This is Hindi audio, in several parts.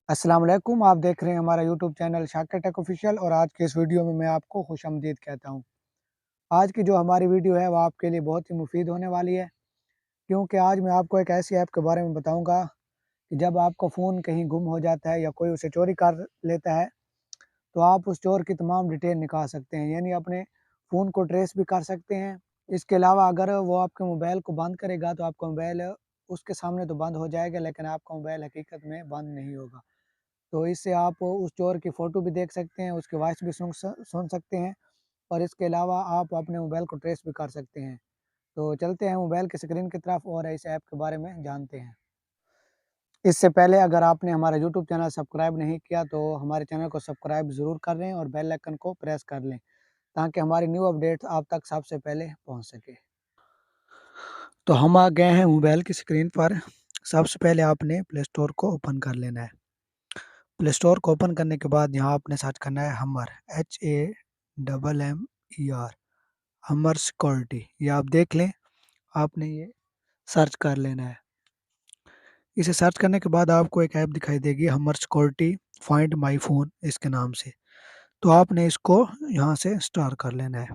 अस्सलाम वालेकुम। आप देख रहे हैं हमारा YouTube channel Shakir tech official और आज के इस वीडियो में मैं आपको खुशामदीद कहता हूँ। आज की जो हमारी वीडियो है वो आपके लिए बहुत ही मुफीद होने वाली है, क्योंकि आज मैं आपको एक ऐसी ऐप के बारे में बताऊँगा कि जब आपका फ़ोन कहीं गुम हो जाता है या कोई उसे चोरी कर लेता है, तो आप उस चोर की तमाम डिटेल निकाल सकते हैं, यानी अपने फ़ोन को ट्रेस भी कर सकते हैं। इसके अलावा अगर वो आपके मोबाइल को बंद करेगा तो आपका मोबाइल उसके सामने तो बंद हो जाएगा, लेकिन आपका मोबाइल हकीकत में बंद नहीं होगा। तो इससे आप उस चोर की फ़ोटो भी देख सकते हैं, उसकी वॉइस भी सुन सकते हैं और इसके अलावा आप अपने मोबाइल को ट्रेस भी कर सकते हैं। तो चलते हैं मोबाइल की स्क्रीन की तरफ और इस ऐप के बारे में जानते हैं। इससे पहले अगर आपने हमारा यूट्यूब चैनल सब्सक्राइब नहीं किया तो हमारे चैनल को सब्सक्राइब ज़रूर कर लें और बेल आइकन को प्रेस कर लें, ताकि हमारी न्यू अपडेट्स आप तक सबसे पहले पहुँच सके। तो हम आ गए हैं मोबाइल की स्क्रीन पर। सबसे पहले आपने प्ले स्टोर को ओपन कर लेना है। प्ले स्टोर को ओपन करने के बाद यहाँ आपने सर्च करना है हमर, HAMMER, हमर सिक्योरिटी। ये आप देख लें, आपने ये सर्च कर लेना है। इसे सर्च करने के बाद आपको एक ऐप दिखाई देगी हमर सिक्योरिटी फाइंड माय फ़ोन इसके नाम से। तो आपने इसको यहाँ से इंस्टॉल कर लेना है।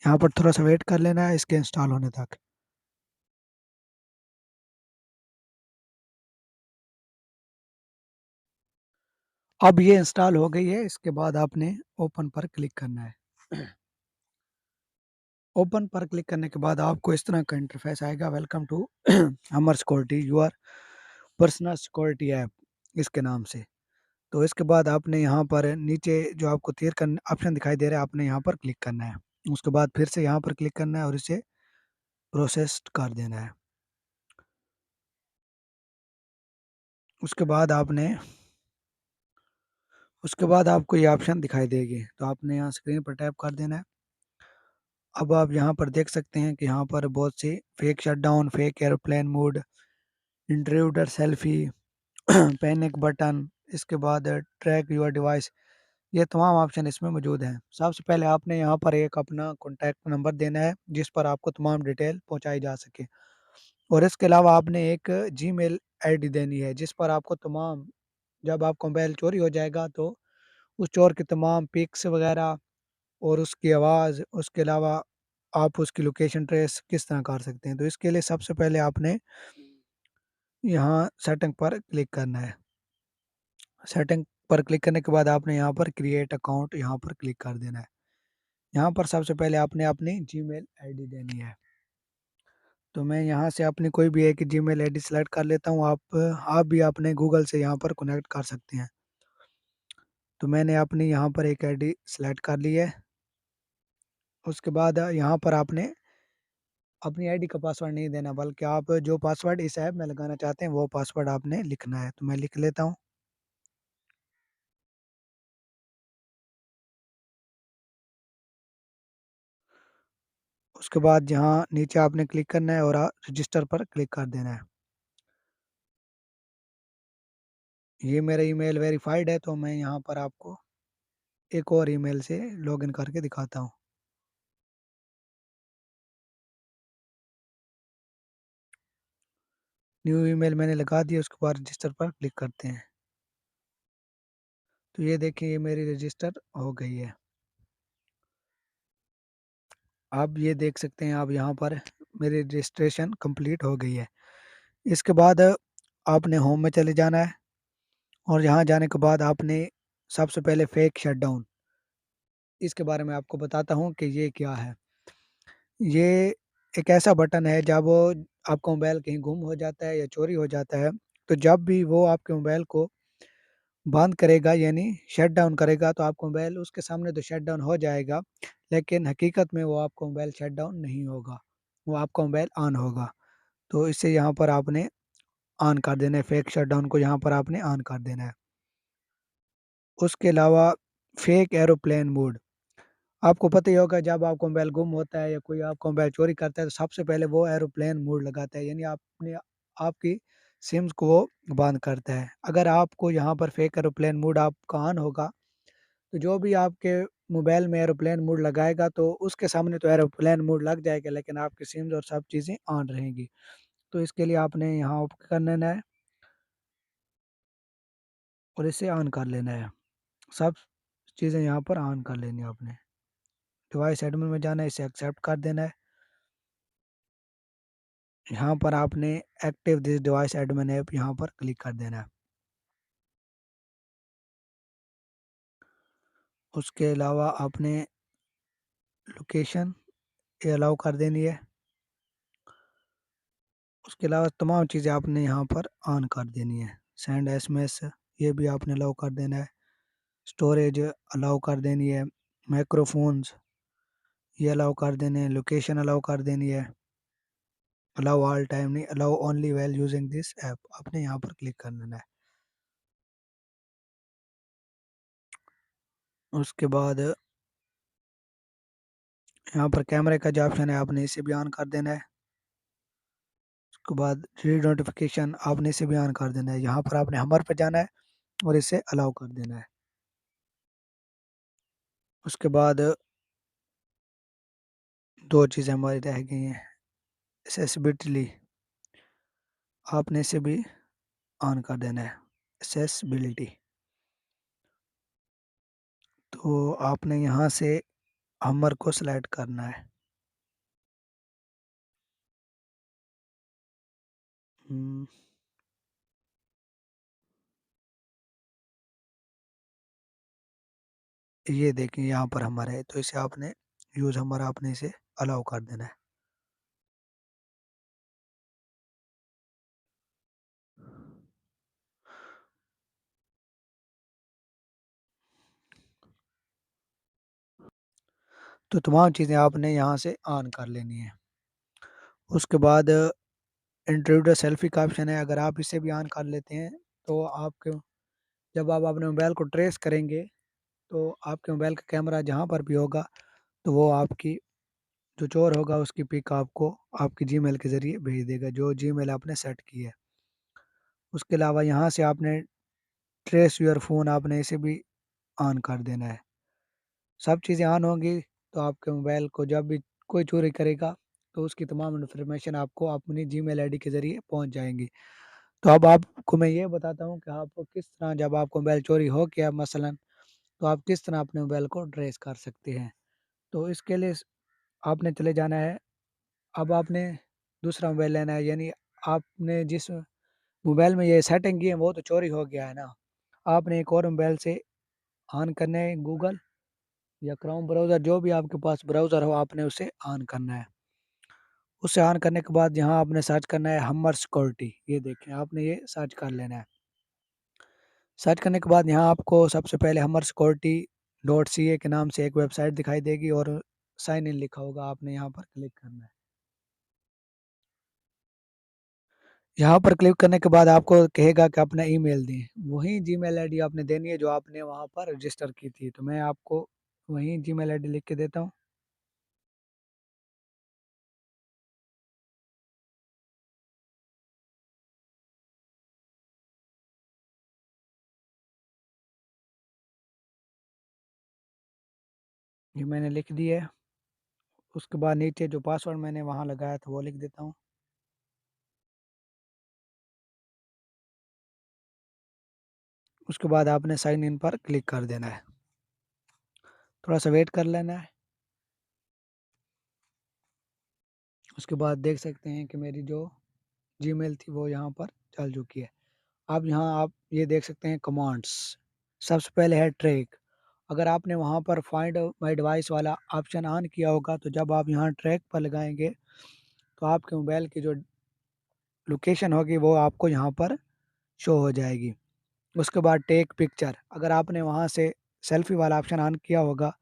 यहाँ पर थोड़ा सा वेट कर लेना है इसके इंस्टॉल होने तक। अब ये इंस्टॉल हो गई है, इसके बाद आपने ओपन पर क्लिक करना है। ओपन पर क्लिक करने के बाद आपको इस तरह का इंटरफेस आएगा, वेलकम टू हमर security your personal security app इसके नाम से। तो इसके बाद आपने यहाँ पर नीचे जो आपको तीर का ऑप्शन दिखाई दे रहा है, आपने यहाँ पर क्लिक करना है। उसके बाद फिर से यहाँ पर क्लिक करना है और इसे प्रोसेस कर देना है। उसके बाद आपने उसके बाद आपको ये ऑप्शन दिखाई देगी, तो आपने यहाँ स्क्रीन पर टैप कर देना है। अब आप यहाँ पर देख सकते हैं कि यहाँ पर बहुत सी fake shutdown, fake airplane mode, intruder selfie, panic button, इसके बाद ट्रैक योर डिवाइस, ये तमाम ऑप्शन इसमें मौजूद हैं। सबसे पहले आपने यहाँ पर एक अपना कॉन्टैक्ट नंबर देना है, जिस पर आपको तमाम डिटेल पहुँचाई जा सके और इसके अलावा आपने एक जीमेल आईडी देनी है, जिस पर आपको तमाम जब आपका मोबाइल चोरी हो जाएगा तो उस चोर की तमाम पिक्स वगैरह और उसकी आवाज़, उसके अलावा आप उसकी लोकेशन ट्रेस किस तरह कर सकते हैं। तो इसके लिए सबसे पहले आपने यहाँ सेटिंग पर क्लिक करना है। सेटिंग पर क्लिक करने के बाद आपने यहाँ पर क्रिएट अकाउंट यहाँ पर क्लिक कर देना है। यहाँ पर सबसे पहले आपने अपनी जीमेल आईडी देनी है। तो मैं यहाँ से अपनी कोई भी एक जीमेल आईडी सेलेक्ट कर लेता हूँ। आप भी अपने गूगल से यहाँ पर कनेक्ट कर सकते हैं। तो मैंने अपनी यहाँ पर एक आईडी सेलेक्ट कर ली है। उसके बाद यहाँ पर आपने अपनी आईडी का पासवर्ड नहीं देना, बल्कि आप जो पासवर्ड इस ऐप में लगाना चाहते हैं वो पासवर्ड आपने लिखना है। तो मैं लिख लेता हूँ। उसके बाद यहाँ नीचे आपने क्लिक करना है और रजिस्टर पर क्लिक कर देना है। ये मेरा ईमेल वेरीफाइड है, तो मैं यहाँ पर आपको एक और ईमेल से लॉगिन करके दिखाता हूँ। न्यू ईमेल मैंने लगा दिया, उसके बाद रजिस्टर पर क्लिक करते हैं। तो ये देखिए, ये मेरी रजिस्टर हो गई है। आप ये देख सकते हैं, आप यहाँ पर मेरी रजिस्ट्रेशन कंप्लीट हो गई है। इसके बाद आपने होम में चले जाना है और यहाँ जाने के बाद आपने सबसे पहले फेक शटडाउन, इसके बारे में आपको बताता हूँ कि ये क्या है। ये एक ऐसा बटन है, जब आपका मोबाइल कहीं गुम हो जाता है या चोरी हो जाता है, तो जब भी वो आपके मोबाइल को बंद करेगा यानी शट डाउन करेगा, तो आपका मोबाइल उसके सामने तो शट डाउन हो जाएगा, लेकिन हकीकत में वो आपका मोबाइल शट डाउन नहीं होगा, वो आपका मोबाइल ऑन होगा। तो इसे यहाँ पर आपने ऑन कर देना है, फेक शट डाउन को यहाँ पर आपने ऑन कर देना है। उसके अलावा फेक एरोप्लेन मोड, आपको पता ही होगा, जब आपका मोबाइल गुम होता है या कोई आपका मोबाइल चोरी करता है तो सबसे पहले वो एरोप्लेन मोड लगाता है, यानी आपने आपकी सिम्स को वो बंद करता है। अगर आपको यहाँ पर फेक एरोप्लेन मोड आपका ऑन होगा, तो जो भी आपके मोबाइल में एरोप्लेन मोड लगाएगा तो उसके सामने तो एरोप्लेन मोड लग जाएगा, लेकिन आपकी सिम्स और सब चीज़ें ऑन रहेंगी। तो इसके लिए आपने यहाँ ऑफ कर लेना है। और इसे ऑन कर लेना है। सब चीज़ें यहाँ पर ऑन कर लेनी है आपने। डिवाइस एडमिन में जाना है, इसे एक्सेप्ट कर देना है। यहाँ पर आपने active this device admin app यहाँ पर क्लिक कर देना है। उसके अलावा आपने लोकेशन ये अलाउ कर देनी है। उसके अलावा तमाम चीज़ें आपने यहाँ पर ऑन कर देनी है। सेंड एसएमएस ये भी आपने अलाउ कर देना है। स्टोरेज अलाउ कर देनी है। माइक्रोफोन्स ये अलाउ कर देने हैं। लोकेशन अलाउ कर देनी है। अलाउ ऑल टाइम नहीं, allow only well using this app आपने यहाँ पर क्लिक कर देना है। उसके बाद यहाँ पर कैमरे का जो ऑप्शन है आपने इसे भी ऑन कर देना है। उसके बाद रीड नोटिफिकेशन आपने इसे भी ऑन कर देना है। यहाँ पर आपने हमर पे जाना है और इसे अलाउ कर देना है। उसके बाद दो चीज़ें हमारी रह गई हैं। एक्सेसिबिलिटी आपने इसे भी ऑन कर देना है। एक्सेसिबिलिटी तो आपने यहाँ से हमर को सिलेक्ट करना है। हम्म, ये देखिए यहाँ पर हमर है तो इसे आपने यूज़ हमर आपने इसे अलाउ कर देना है। तो तमाम चीज़ें आपने यहाँ से ऑन कर लेनी है। उसके बाद इंट्रोड्यूस सेल्फी का ऑप्शन है, अगर आप इसे भी ऑन कर लेते हैं तो आपके जब आप अपने मोबाइल को ट्रेस करेंगे तो आपके मोबाइल का कैमरा जहाँ पर भी होगा तो वो आपकी जो चोर होगा उसकी पिक आपको आपकी जीमेल के ज़रिए भेज देगा, जो जीमेल आपने सेट की है। उसके अलावा यहाँ से आपने ट्रेस योर फ़ोन आपने इसे भी ऑन कर देना है। सब चीज़ें ऑन होंगी तो आपके मोबाइल को जब भी कोई चोरी करेगा तो उसकी तमाम इन्फॉर्मेशन आपको अपनी जीमेल आईडी के ज़रिए पहुँच जाएँगी। तो अब आपको मैं ये बताता हूँ कि आप किस तरह जब आपको मोबाइल चोरी हो गया मसलन, तो आप किस तरह अपने मोबाइल को ट्रेस कर सकते हैं। तो इसके लिए आपने चले जाना है, अब आपने दूसरा मोबाइल लेना है, यानी आपने जिस मोबाइल में ये सेटिंग की है वो तो चोरी हो गया है ना। आपने एक और मोबाइल से ऑन करना है गूगल या क्रोम ब्राउज़र, जो भी आपके पास ब्राउज़र हो आपने उसे ऑन करना है। उसे ऑन करने के बाद यहाँ आपने सर्च करना है हमर सिक्योरिटी, ये देखें आपने ये सर्च कर लेना है। सर्च करने के बाद यहाँ आपको सबसे पहले हमर सिक्योरिटी डॉट सी ए के नाम से एक वेबसाइट दिखाई देगी और साइन इन लिखा होगा, आपने यहाँ पर क्लिक करना है। यहाँ पर क्लिक करने के बाद आपको कहेगा कि अपना ईमेल दें, वही जीमेल आईडी आपने देनी है जो आपने वहाँ पर रजिस्टर की थी। तो मैं आपको वही जीमेल आईडी लिख के देता हूँ। ये मैंने लिख दी है। उसके बाद नीचे जो पासवर्ड मैंने वहाँ लगाया था वो लिख देता हूँ। उसके बाद आपने साइन इन पर क्लिक कर देना है। थोड़ा सा वेट कर लेना है। उसके बाद देख सकते हैं कि मेरी जो जीमेल थी वो यहाँ पर चल चुकी है। अब यहाँ आप ये देख सकते हैं कमांड्स। सबसे पहले है ट्रैक। अगर आपने वहाँ पर फाइंड माय डिवाइस वाला ऑप्शन ऑन किया होगा तो जब आप यहाँ ट्रैक पर लगाएंगे तो आपके मोबाइल की जो लोकेशन होगी वो आपको यहाँ पर शो हो जाएगी। उसके बाद टेक पिक्चर, अगर आपने वहाँ से सेल्फी वाला ऑप्शन ऑन किया होगा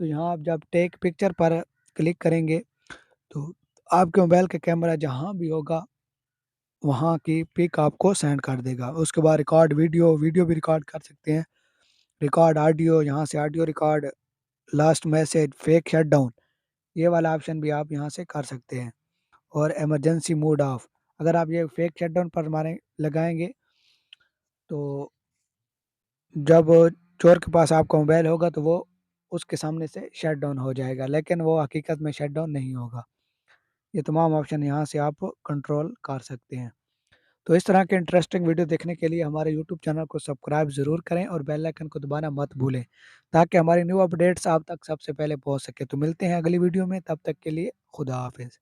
तो यहाँ आप जब टेक पिक्चर पर क्लिक करेंगे तो आपके मोबाइल का कैमरा जहाँ भी होगा वहाँ की पिक आपको सेंड कर देगा। उसके बाद रिकॉर्ड वीडियो, वीडियो भी रिकॉर्ड कर सकते हैं। रिकॉर्ड ऑडियो, यहाँ से audio record, last message, fake shutdown, ये वाला ऑप्शन भी आप यहाँ से कर सकते हैं। और इमरजेंसी मोड ऑफ, अगर आप ये फेक शटडाउन पर मारे लगाएंगे तो जब चोर के पास आपका मोबाइल होगा तो वो उसके सामने से शट डाउन हो जाएगा, लेकिन वो हकीकत में शट डाउन नहीं होगा। ये तमाम ऑप्शन यहाँ से आप कंट्रोल कर सकते हैं। तो इस तरह के इंटरेस्टिंग वीडियो देखने के लिए हमारे यूट्यूब चैनल को सब्सक्राइब ज़रूर करें और बेल आइकन को दबाना मत भूलें, ताकि हमारी न्यू अपडेट्स आप तक सबसे पहले पहुँच सके। तो मिलते हैं अगली वीडियो में, तब तक के लिए खुदा हाफ़िज़।